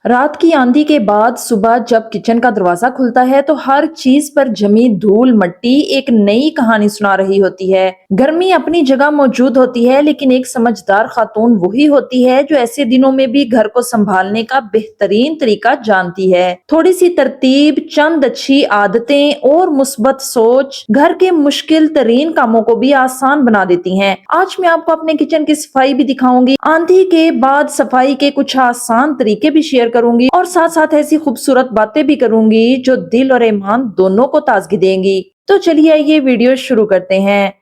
रात की आंधी के बाद सुबह जब किचन का दरवाजा खुलता है तो हर चीज पर जमी धूल मट्टी एक नई कहानी सुना रही होती है। गर्मी अपनी जगह मौजूद होती है, लेकिन एक समझदार खातून वही होती है जो ऐसे दिनों में भी घर को संभालने का बेहतरीन तरीका जानती है। थोड़ी सी तरतीब, चंद अच्छी आदतें और मुस्बत सोच घर के मुश्किल तरीन कामों को भी आसान बना देती हैं। आज मैं आपको अपने किचन की सफाई भी दिखाऊंगी, आंधी के बाद सफाई के कुछ आसान तरीके भी शेयर करूंगी और साथ साथ ऐसी खूबसूरत बातें भी करूंगी जो दिल और ईमान दोनों को ताजगी देंगी। तो चलिए ये वीडियो शुरू करते हैं।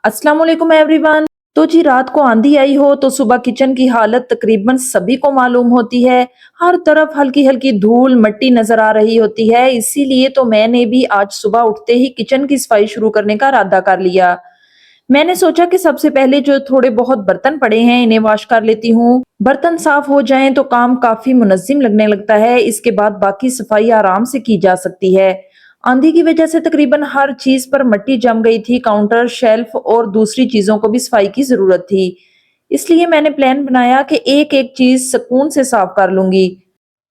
अस्सलाम वालेकुम एवरीवन। तो जी, रात को आंधी आई हो तो सुबह किचन की हालत तकरीबन सभी को मालूम होती है। हर तरफ हल्की हल्की धूल मट्टी नजर आ रही होती है। इसीलिए तो मैंने भी आज सुबह उठते ही किचन की सफाई शुरू करने का इरादा कर लिया। मैंने सोचा कि सबसे पहले जो थोड़े बहुत बर्तन पड़े हैं इन्हें वॉश कर लेती हूँ। बर्तन साफ हो जाएं तो काम काफी मुनज्जिम लगने लगता है। इसके बाद बाकी सफाई आराम से की जा सकती है। आंधी की वजह से तकरीबन हर चीज पर मिट्टी जम गई थी। काउंटर, शेल्फ और दूसरी चीजों को भी सफाई की जरूरत थी। इसलिए मैंने प्लान बनाया कि एक एक चीज सुकून से साफ कर लूंगी।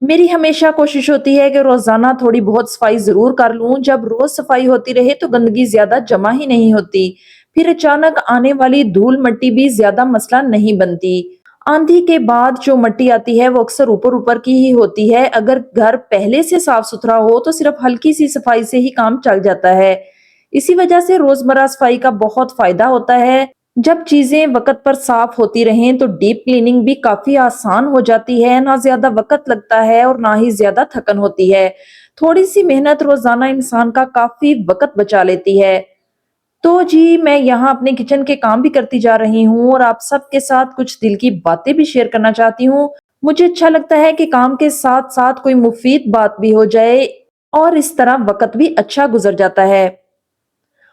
मेरी हमेशा कोशिश होती है कि रोजाना थोड़ी बहुत सफाई जरूर कर लूं। जब रोज सफाई होती रहे तो गंदगी ज्यादा जमा ही नहीं होती, फिर अचानक आने वाली धूल मट्टी भी ज्यादा मसला नहीं बनती। आंधी के बाद जो मट्टी आती है वो अक्सर ऊपर ऊपर की ही होती है। अगर घर पहले से साफ सुथरा हो तो सिर्फ हल्की सी सफाई से ही काम चल जाता है। इसी वजह से रोजमर्रा सफाई का बहुत फायदा होता है। जब चीजें वक्त पर साफ होती रहें तो डीप क्लीनिंग भी काफी आसान हो जाती है। ना ज्यादा वक्त लगता है और ना ही ज्यादा थकन होती है। थोड़ी सी मेहनत रोजाना इंसान का काफी वक्त बचा लेती है। तो जी, मैं यहाँ अपने किचन के काम भी करती जा रही हूँ और आप सबके साथ कुछ दिल की बातें भी शेयर करना चाहती हूँ। मुझे अच्छा लगता है कि काम के साथ साथ कोई मुफीद बात भी हो जाए और इस तरह वक्त भी अच्छा गुजर जाता है।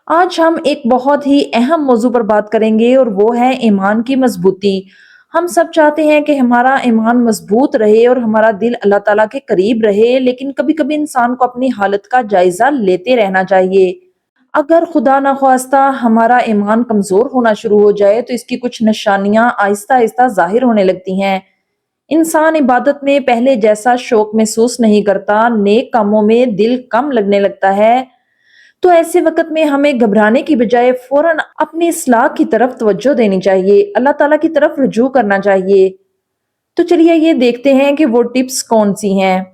आज हम एक बहुत ही अहम मौजू पर बात करेंगे और वो है ईमान की मजबूती। हम सब चाहते हैं कि हमारा ईमान मजबूत रहे और हमारा दिल अल्लाह ताला के करीब रहे, लेकिन कभी कभी इंसान को अपनी हालत का जायजा लेते रहना चाहिए। अगर खुदा ना ख्वास्ता हमारा ईमान कमजोर होना शुरू हो जाए तो इसकी कुछ निशानियां आहिस्ता आहिस्ता जाहिर होने लगती हैं। इंसान इबादत में पहले जैसा शौक महसूस नहीं करता, नेक कामों में दिल कम लगने लगता है। तो ऐसे वक्त में हमें घबराने की बजाय फौरन अपनी इस्लाह की तरफ तवज्जो देनी चाहिए, अल्लाह ताला की तरफ रुजू करना चाहिए। तो चलिए ये देखते हैं कि वो टिप्स कौन सी हैं।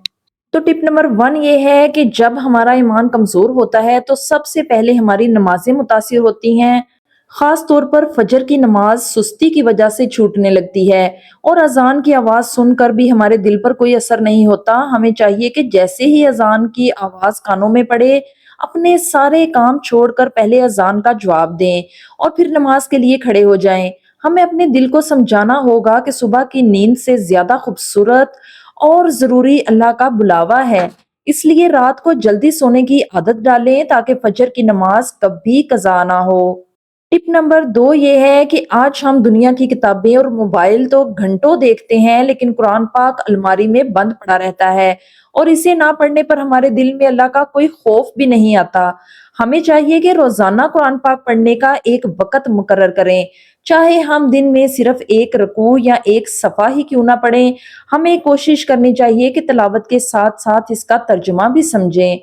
तो टिप नंबर 1 ये है कि जब हमारा ईमान कमजोर होता है तो सबसे पहले हमारी नमाजें मुतासिर होती हैं। खास तौर पर फजर की नमाज सुस्ती की वजह से छूटने लगती है और अजान की आवाज सुनकर भी हमारे दिल पर कोई असर नहीं होता। हमें चाहिए कि जैसे ही अजान की आवाज कानों में पड़े, अपने सारे काम छोड़कर पहले अजान का जवाब दें और फिर नमाज के लिए खड़े हो जाएं। हमें अपने दिल को समझाना होगा कि सुबह की नींद से ज्यादा खूबसूरत और जरूरी अल्लाह का बुलावा है। इसलिए रात को जल्दी सोने की आदत डालें ताकि फजर की नमाज कभी कज़ा ना हो। टिप नंबर 2 ये है कि आज हम दुनिया की किताबें और मोबाइल तो घंटों देखते हैं, लेकिन कुरान पाक अलमारी में बंद पड़ा रहता है और इसे ना पढ़ने पर हमारे दिल में अल्लाह का कोई खौफ भी नहीं आता। हमें चाहिए कि रोजाना कुरान पाक पढ़ने का एक वक्त मुकर्रर करें, चाहे हम दिन में सिर्फ एक रकू या एक सफा ही क्यों ना पढ़ें। हमें कोशिश करनी चाहिए कि तिलावत के साथ साथ इसका तर्जुमा भी समझें,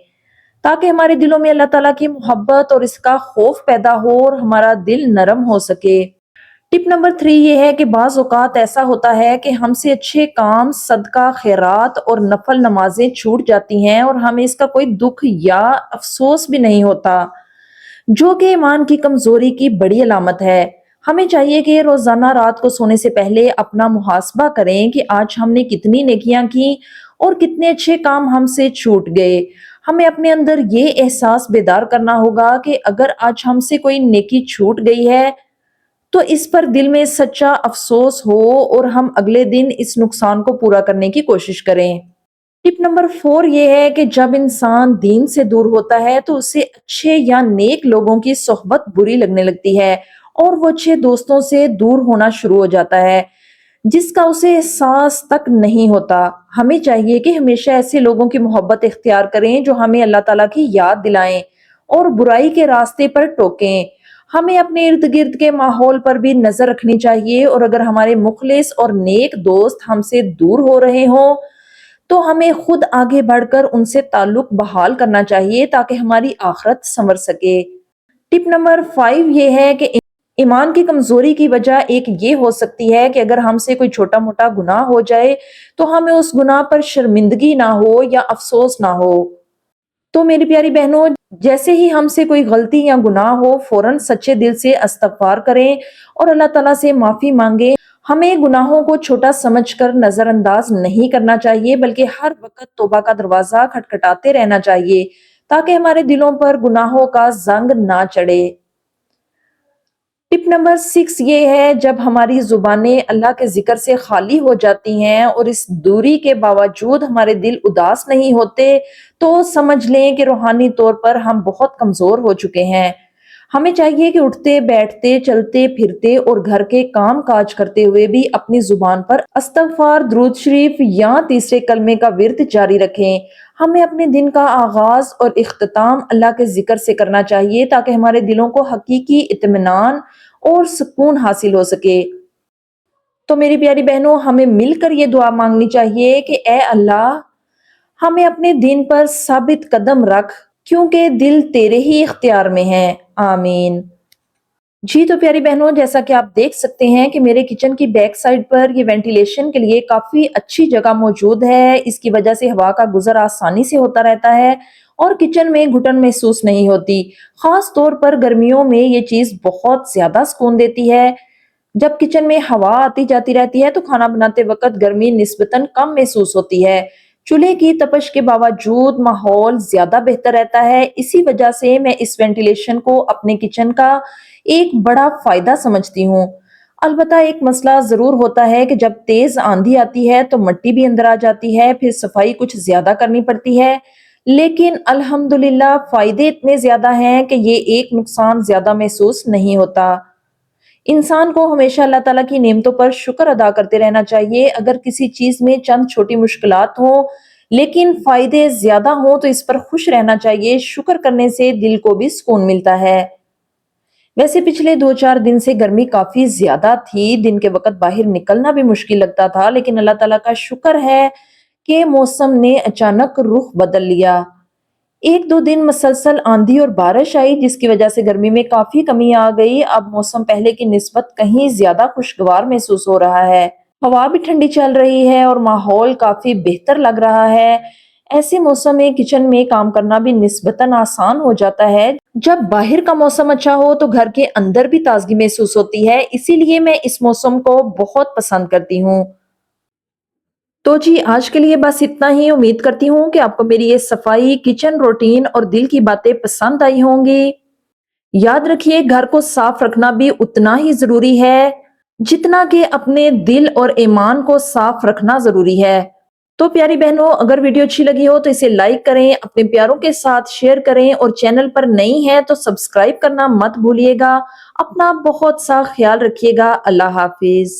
ताकि हमारे दिलों में अल्लाह ताला की मोहब्बत और इसका खौफ पैदा हो और हमारा दिल नरम हो सके। टिप नंबर 3 ये है कि बाज औकात ऐसा होता है कि हमसे अच्छे काम, सदका, खैरात और नफल नमाजें छूट जाती हैं और हमें इसका कोई दुख या अफसोस भी नहीं होता, जो कि ईमान की कमजोरी की बड़ी अलामत है। हमें चाहिए कि रोजाना रात को सोने से पहले अपना मुहासबा करें कि आज हमने कितनी नेकियां की और कितने अच्छे काम हमसे छूट गए। हमें अपने अंदर ये एहसास बेदार करना होगा कि अगर आज हमसे कोई नेकी छूट गई है तो इस पर दिल में सच्चा अफसोस हो और हम अगले दिन इस नुकसान को पूरा करने की कोशिश करें। टिप नंबर 4 ये है कि जब इंसान दीन से दूर होता है तो उसे अच्छे या नेक लोगों की सोहबत बुरी लगने लगती है और वो अच्छे दोस्तों से दूर होना शुरू हो जाता है, जिसका उसे एहसास तक नहीं होता। हमें चाहिए कि हमेशा ऐसे लोगों की मोहब्बत इख्तियार करें जो हमें अल्लाह ताला की याद दिलाएं और बुराई के रास्ते पर टोकें। हमें अपने इर्द गिर्द के माहौल पर भी नजर रखनी चाहिए और अगर हमारे मुखलिस और नेक दोस्त हमसे दूर हो रहे हों تو ہمیں خود آگے بڑھ کر ان سے تعلق بحال کرنا چاہیے تاکہ ہماری آخرت سنور سکے۔ ٹپ نمبر 5 یہ ہے کہ ایمان کی کمزوری کی وجہ ایک یہ ہو سکتی ہے کہ اگر ہم سے کوئی چھوٹا موٹا گناہ ہو جائے تو ہمیں اس گناہ پر شرمندگی نہ ہو یا افسوس نہ ہو۔ تو میری پیاری بہنوں، جیسے ہی ہم سے کوئی غلطی یا گناہ ہو فوراً سچے دل سے استغفار کریں اور اللہ تعالیٰ سے معافی مانگیں۔ ہمیں گناہوں کو چھوٹا سمجھ کر نظر انداز نہیں کرنا چاہیے بلکہ ہر وقت توبہ کا دروازہ کھٹکھٹاتے رہنا چاہیے تاکہ ہمارے دلوں پر گناہوں کا زنگ نہ چڑھے۔ ٹپ نمبر 6 یہ ہے، جب ہماری زبانیں اللہ کے ذکر سے خالی ہو جاتی ہیں اور اس دوری کے باوجود ہمارے دل اداس نہیں ہوتے تو سمجھ لیں کہ روحانی طور پر ہم بہت کمزور ہو چکے ہیں۔ ہمیں چاہیے کہ اٹھتے بیٹھتے چلتے پھرتے اور گھر کے کام کاج کرتے ہوئے بھی اپنی زبان پر استغفار، درود شریف یا تیسرے کلمے کا ورد جاری رکھیں۔ ہمیں اپنے دن کا آغاز اور اختتام اللہ کے ذکر سے کرنا چاہیے تاکہ ہمارے دلوں کو حقیقی اطمینان اور سکون حاصل ہو سکے۔ تو میری پیاری بہنوں، ہمیں مل کر یہ دعا مانگنی چاہیے کہ اے اللہ، ہمیں اپنے دین پر ثابت قدم رکھ کیونکہ دل تیرے ہی اختیار میں ہے۔ آمین۔ جی تو پیاری بہنوں، جیسا کہ آپ دیکھ سکتے ہیں کہ میرے کچن کی بیک سائڈ پر یہ وینٹیلیشن کے لیے کافی اچھی جگہ موجود ہے۔ اس کی وجہ سے ہوا کا گزر آسانی سے ہوتا رہتا ہے اور کچن میں گھٹن محسوس نہیں ہوتی۔ خاص طور پر گرمیوں میں یہ چیز بہت زیادہ سکون دیتی ہے۔ جب کچن میں ہوا آتی جاتی رہتی ہے تو کھانا بناتے وقت گرمی نسبتاً کم محسوس ہوتی ہے۔ چولہے کی تپش کے باوجود ماحول زیادہ بہتر رہتا ہے۔ اسی وجہ سے میں اس وینٹیلیشن کو اپنے کچن کا ایک بڑا فائدہ سمجھتی ہوں۔ البتہ ایک مسئلہ ضرور ہوتا ہے کہ جب تیز آندھی آتی ہے تو مٹی بھی اندر آ جاتی ہے، پھر صفائی کچھ زیادہ کرنی پڑتی ہے، لیکن الحمدللہ فائدے اتنے زیادہ ہیں کہ یہ ایک نقصان زیادہ محسوس نہیں ہوتا۔ انسان کو ہمیشہ اللہ تعالیٰ کی نعمتوں پر شکر ادا کرتے رہنا چاہیے۔ اگر کسی چیز میں چند چھوٹی مشکلات ہوں لیکن فائدے زیادہ ہوں تو اس پر خوش رہنا چاہیے۔ شکر کرنے سے دل کو بھی سکون ملتا ہے۔ ویسے پچھلے 2-4 دن سے گرمی کافی زیادہ تھی، دن کے وقت باہر نکلنا بھی مشکل لگتا تھا، لیکن اللہ تعالیٰ کا شکر ہے کہ موسم نے اچانک رخ بدل لیا۔ 1-2 دن مسلسل آندھی اور بارش آئی جس کی وجہ سے گرمی میں کافی کمی آ گئی۔ اب موسم پہلے کی نسبت کہیں زیادہ خوشگوار محسوس ہو رہا ہے۔ ہوا بھی ٹھنڈی چل رہی ہے اور ماحول کافی بہتر لگ رہا ہے۔ ایسے موسم میں کچن میں کام کرنا بھی نسبتاً آسان ہو جاتا ہے۔ جب باہر کا موسم اچھا ہو تو گھر کے اندر بھی تازگی محسوس ہوتی ہے، اسی لیے میں اس موسم کو بہت پسند کرتی ہوں۔ تو جی آج کے لیے بس اتنا ہی۔ امید کرتی ہوں کہ آپ کو میری یہ صفائی، کچن روٹین اور دل کی باتیں پسند آئی ہوں گی۔ یاد رکھیے، گھر کو صاف رکھنا بھی اتنا ہی ضروری ہے جتنا کہ اپنے دل اور ایمان کو صاف رکھنا ضروری ہے۔ تو پیاری بہنوں، اگر ویڈیو اچھی لگی ہو تو اسے لائک کریں، اپنے پیاروں کے ساتھ شیئر کریں اور چینل پر نئی ہیں تو سبسکرائب کرنا مت بھولیے گا۔ اپنا بہت سا خیال رکھیے گا۔ اللہ حافظ۔